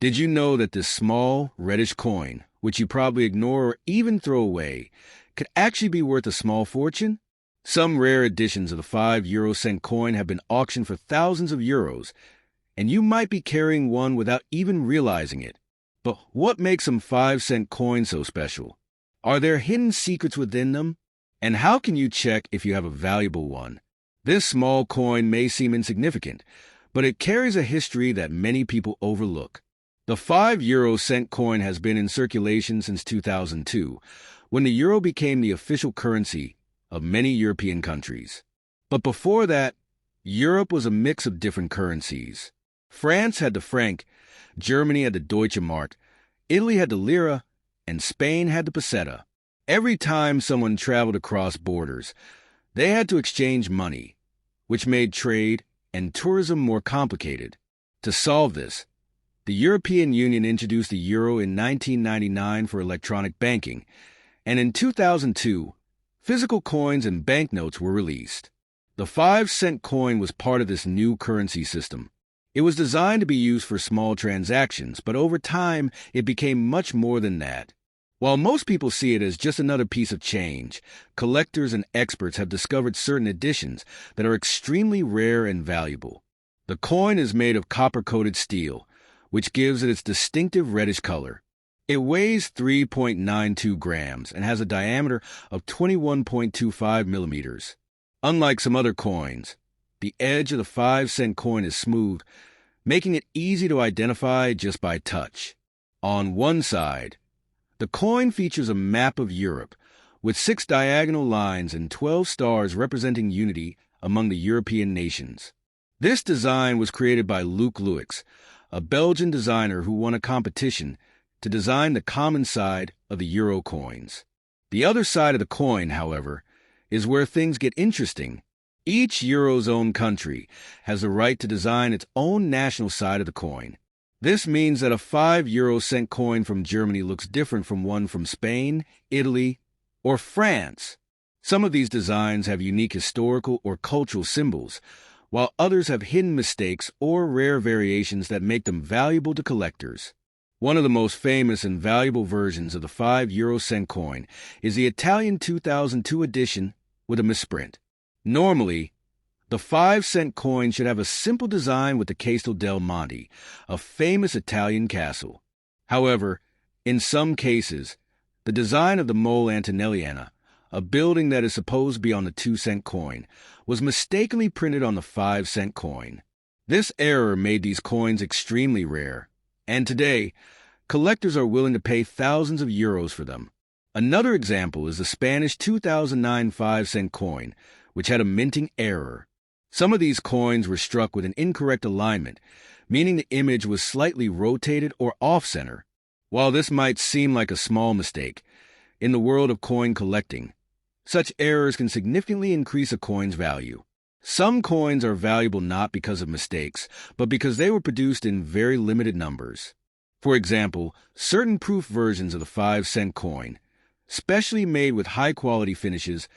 Did you know that this small, reddish coin, which you probably ignore or even throw away, could actually be worth a small fortune? Some rare editions of the 5 euro-cent coin have been auctioned for thousands of euros, and you might be carrying one without even realizing it. But what makes some 5-cent coins so special? Are there hidden secrets within them? And how can you check if you have a valuable one? This small coin may seem insignificant, but it carries a history that many people overlook. The 5 euro-cent coin has been in circulation since 2002, when the euro became the official currency of many European countries. But before that, Europe was a mix of different currencies. France had the franc, Germany had the Deutsche Mark, Italy had the lira, and Spain had the peseta. Every time someone traveled across borders, they had to exchange money, which made trade and tourism more complicated. To solve this, the European Union introduced the euro in 1999 for electronic banking, and in 2002, physical coins and banknotes were released. The 5-cent coin was part of this new currency system. It was designed to be used for small transactions, but over time, it became much more than that. While most people see it as just another piece of change, collectors and experts have discovered certain editions that are extremely rare and valuable. The coin is made of copper-coated steel, which gives it its distinctive reddish color. It weighs 3.92 grams and has a diameter of 21.25 millimeters. Unlike some other coins, the edge of the 5-cent coin is smooth, making it easy to identify just by touch. On one side, the coin features a map of Europe, with 6 diagonal lines and 12 stars representing unity among the European nations. This design was created by Luc Louix, a Belgian designer who won a competition to design the common side of the euro coins. The other side of the coin, however, is where things get interesting. Each eurozone country has the right to design its own national side of the coin. This means that a 5-euro-cent coin from Germany looks different from one from Spain, Italy, or France. Some of these designs have unique historical or cultural symbols, while others have hidden mistakes or rare variations that make them valuable to collectors. One of the most famous and valuable versions of the 5-euro-cent coin is the Italian 2002 edition with a misprint. Normally, the 5-cent coin should have a simple design with the Castel del Monte, a famous Italian castle. However, in some cases, the design of the Mole Antonelliana, a building that is supposed to be on the 2-cent coin, was mistakenly printed on the 5-cent coin. This error made these coins extremely rare, and today, collectors are willing to pay thousands of euros for them. Another example is the Spanish 2009 5-cent coin, which had a minting error. Some of these coins were struck with an incorrect alignment, meaning the image was slightly rotated or off-center. While this might seem like a small mistake, in the world of coin collecting, such errors can significantly increase a coin's value. Some coins are valuable not because of mistakes, but because they were produced in very limited numbers. For example, certain proof versions of the 5-cent coin, specially made with high-quality finishes,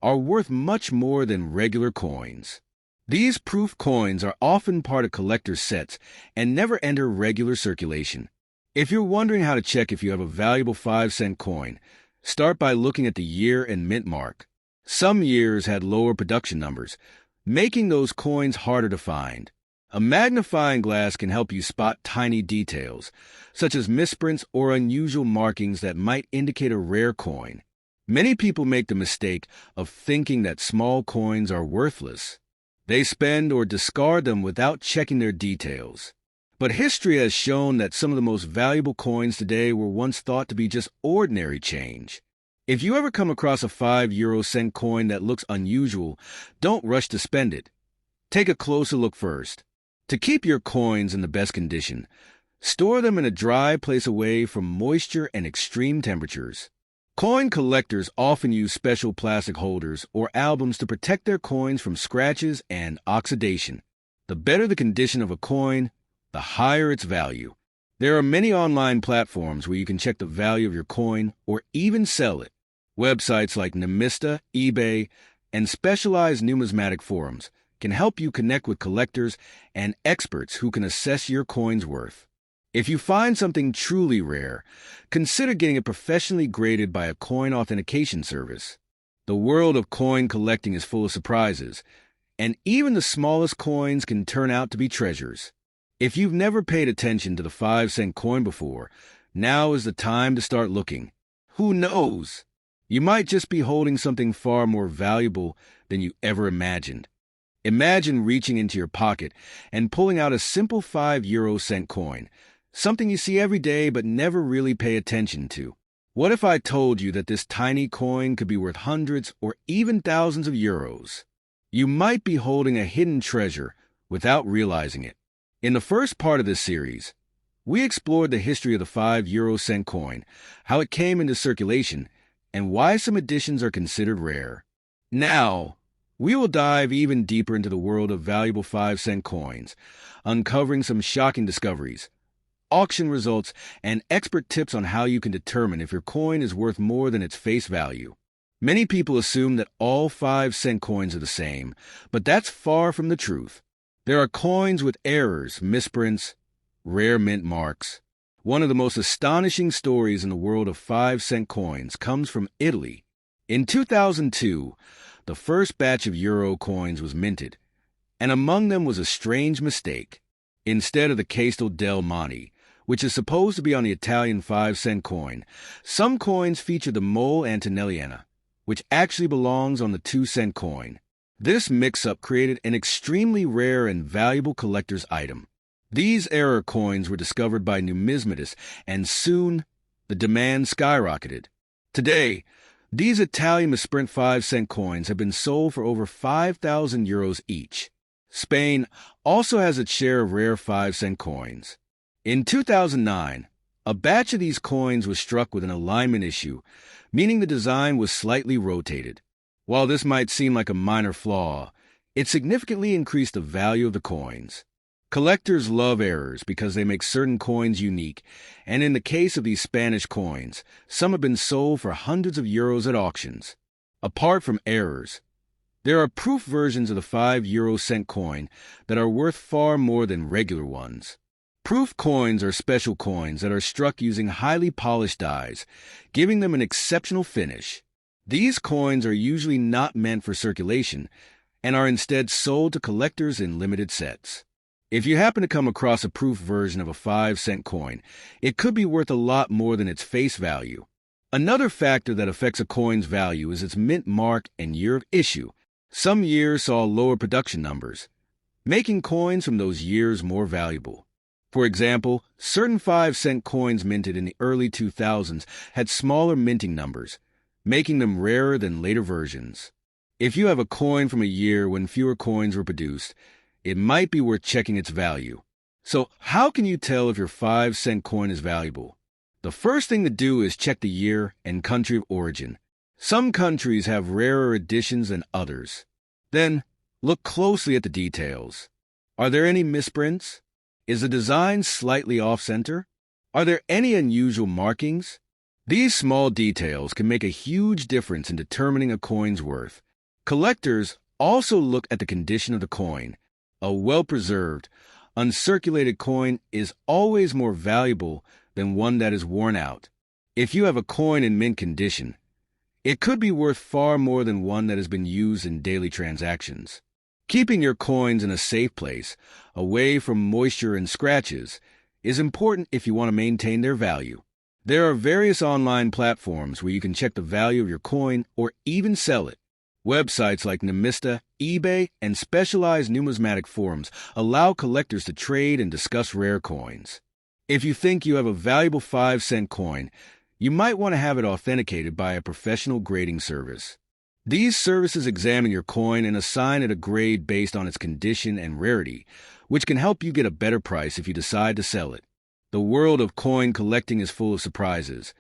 are worth much more than regular coins. These proof coins are often part of collector sets and never enter regular circulation. If you're wondering how to check if you have a valuable 5-cent coin, start by looking at the year and mint mark. Some years had lower production numbers, making those coins harder to find. A magnifying glass can help you spot tiny details, such as misprints or unusual markings that might indicate a rare coin. Many people make the mistake of thinking that small coins are worthless. They spend or discard them without checking their details. But history has shown that some of the most valuable coins today were once thought to be just ordinary change. If you ever come across a 5-euro-cent coin that looks unusual, don't rush to spend it. Take a closer look first. To keep your coins in the best condition, store them in a dry place away from moisture and extreme temperatures. Coin collectors often use special plastic holders or albums to protect their coins from scratches and oxidation. The better the condition of a coin, the higher its value. There are many online platforms where you can check the value of your coin or even sell it. Websites like Nemista, eBay, and specialized numismatic forums can help you connect with collectors and experts who can assess your coin's worth. If you find something truly rare, consider getting it professionally graded by a coin authentication service. The world of coin collecting is full of surprises, and even the smallest coins can turn out to be treasures. If you've never paid attention to the 5-cent coin before, now is the time to start looking. Who knows? You might just be holding something far more valuable than you ever imagined. Imagine reaching into your pocket and pulling out a simple 5 cent coin, something you see every day but never really pay attention to. What if I told you that this tiny coin could be worth hundreds or even thousands of euros? You might be holding a hidden treasure without realizing it. In the first part of this series, we explored the history of the 5 cent coin, how it came into circulation, and why some editions are considered rare. Now, we will dive even deeper into the world of valuable 5-cent coins, uncovering some shocking discoveries, auction results, and expert tips on how you can determine if your coin is worth more than its face value. Many people assume that all 5-cent coins are the same, but that's far from the truth. There are coins with errors, misprints, rare mint marks. One of the most astonishing stories in the world of 5-cent coins comes from Italy. In 2002, the first batch of euro coins was minted, and among them was a strange mistake. Instead of the Castel del Monte, which is supposed to be on the Italian 5-cent coin, some coins feature the Mole Antonelliana, which actually belongs on the 2-cent coin. This mix-up created an extremely rare and valuable collector's item. These error coins were discovered by numismatists, and soon the demand skyrocketed. Today, these Italian misprint 5-cent coins have been sold for over 5,000 euros each. Spain also has its share of rare 5-cent coins. In 2009, a batch of these coins was struck with an alignment issue, meaning the design was slightly rotated. While this might seem like a minor flaw, it significantly increased the value of the coins. Collectors love errors because they make certain coins unique, and in the case of these Spanish coins, some have been sold for hundreds of euros at auctions. Apart from errors, there are proof versions of the 5 cent coin that are worth far more than regular ones. Proof coins are special coins that are struck using highly polished dies, giving them an exceptional finish. These coins are usually not meant for circulation and are instead sold to collectors in limited sets. If you happen to come across a proof version of a 5-cent coin, it could be worth a lot more than its face value. Another factor that affects a coin's value is its mint mark and year of issue. Some years saw lower production numbers, making coins from those years more valuable. For example, certain 5-cent coins minted in the early 2000s had smaller minting numbers, making them rarer than later versions. If you have a coin from a year when fewer coins were produced, it might be worth checking its value. So, how can you tell if your 5-cent coin is valuable? The first thing to do is check the year and country of origin. Some countries have rarer editions than others. Then, look closely at the details. Are there any misprints? Is the design slightly off-center? Are there any unusual markings? These small details can make a huge difference in determining a coin's worth. Collectors also look at the condition of the coin. A well-preserved, uncirculated coin is always more valuable than one that is worn out. If you have a coin in mint condition, it could be worth far more than one that has been used in daily transactions. Keeping your coins in a safe place, away from moisture and scratches, is important if you want to maintain their value. There are various online platforms where you can check the value of your coin or even sell it. Websites like Nemista, eBay, and specialized numismatic forums allow collectors to trade and discuss rare coins. If you think you have a valuable 5-cent coin, you might want to have it authenticated by a professional grading service. These services examine your coin and assign it a grade based on its condition and rarity, which can help you get a better price if you decide to sell it. The world of coin collecting is full of surprises,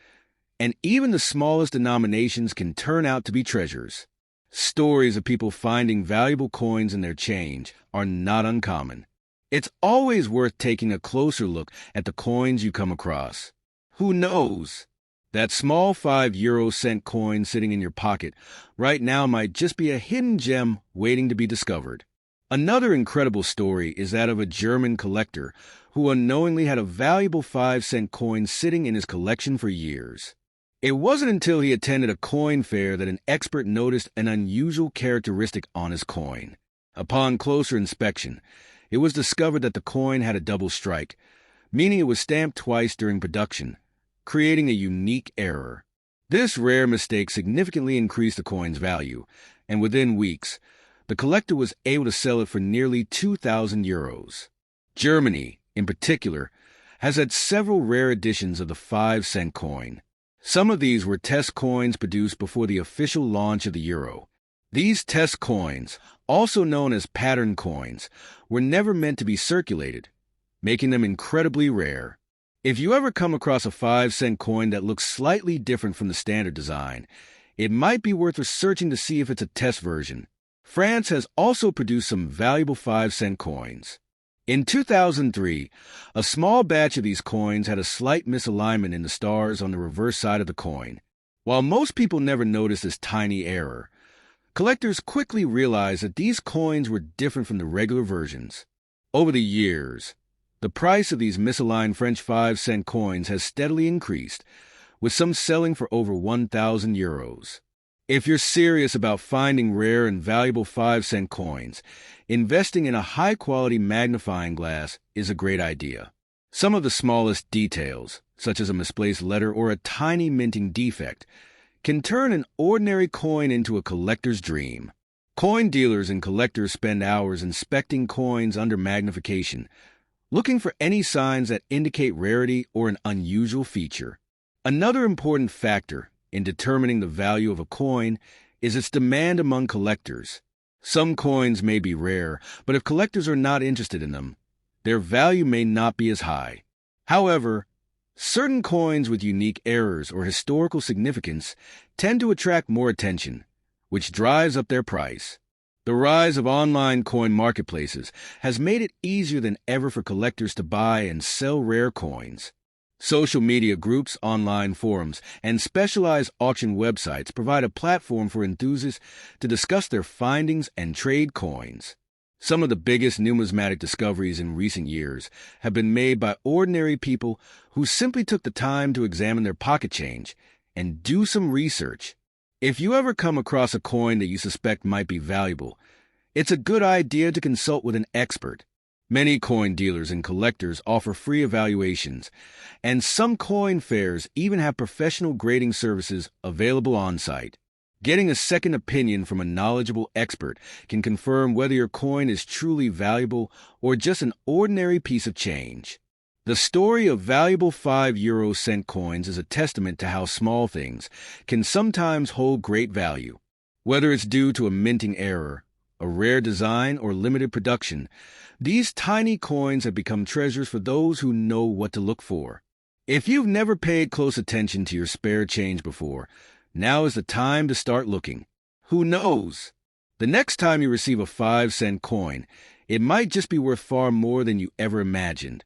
and even the smallest denominations can turn out to be treasures. Stories of people finding valuable coins in their change are not uncommon. It's always worth taking a closer look at the coins you come across. Who knows? That small 5 cent coin sitting in your pocket right now might just be a hidden gem waiting to be discovered. Another incredible story is that of a German collector who unknowingly had a valuable 5-cent coin sitting in his collection for years. It wasn't until he attended a coin fair that an expert noticed an unusual characteristic on his coin. Upon closer inspection, it was discovered that the coin had a double strike, meaning it was stamped twice during production, creating a unique error. This rare mistake significantly increased the coin's value, and within weeks, the collector was able to sell it for nearly 2,000 euros. Germany, in particular, has had several rare editions of the 5-cent coin. Some of these were test coins produced before the official launch of the euro. These test coins, also known as pattern coins, were never meant to be circulated, making them incredibly rare. If you ever come across a 5-cent coin that looks slightly different from the standard design, it might be worth researching to see if it's a test version. France has also produced some valuable 5-cent coins. In 2003, a small batch of these coins had a slight misalignment in the stars on the reverse side of the coin. While most people never noticed this tiny error, collectors quickly realized that these coins were different from the regular versions. Over the years, the price of these misaligned French 5-cent coins has steadily increased, with some selling for over 1,000 euros. If you're serious about finding rare and valuable 5-cent coins, investing in a high-quality magnifying glass is a great idea. Some of the smallest details, such as a misplaced letter or a tiny minting defect, can turn an ordinary coin into a collector's dream. Coin dealers and collectors spend hours inspecting coins under magnification, looking for any signs that indicate rarity or an unusual feature. Another important factor in determining the value of a coin is its demand among collectors. Some coins may be rare, but if collectors are not interested in them, their value may not be as high. However, certain coins with unique errors or historical significance tend to attract more attention, which drives up their price. The rise of online coin marketplaces has made it easier than ever for collectors to buy and sell rare coins. Social media groups, online forums, and specialized auction websites provide a platform for enthusiasts to discuss their findings and trade coins. Some of the biggest numismatic discoveries in recent years have been made by ordinary people who simply took the time to examine their pocket change and do some research. If you ever come across a coin that you suspect might be valuable, it's a good idea to consult with an expert. Many coin dealers and collectors offer free evaluations, and some coin fairs even have professional grading services available on-site. Getting a second opinion from a knowledgeable expert can confirm whether your coin is truly valuable or just an ordinary piece of change. The story of valuable 5-euro-cent coins is a testament to how small things can sometimes hold great value. Whether it's due to a minting error, a rare design, or limited production, these tiny coins have become treasures for those who know what to look for. If you've never paid close attention to your spare change before, now is the time to start looking. Who knows? The next time you receive a 5-cent coin, it might just be worth far more than you ever imagined.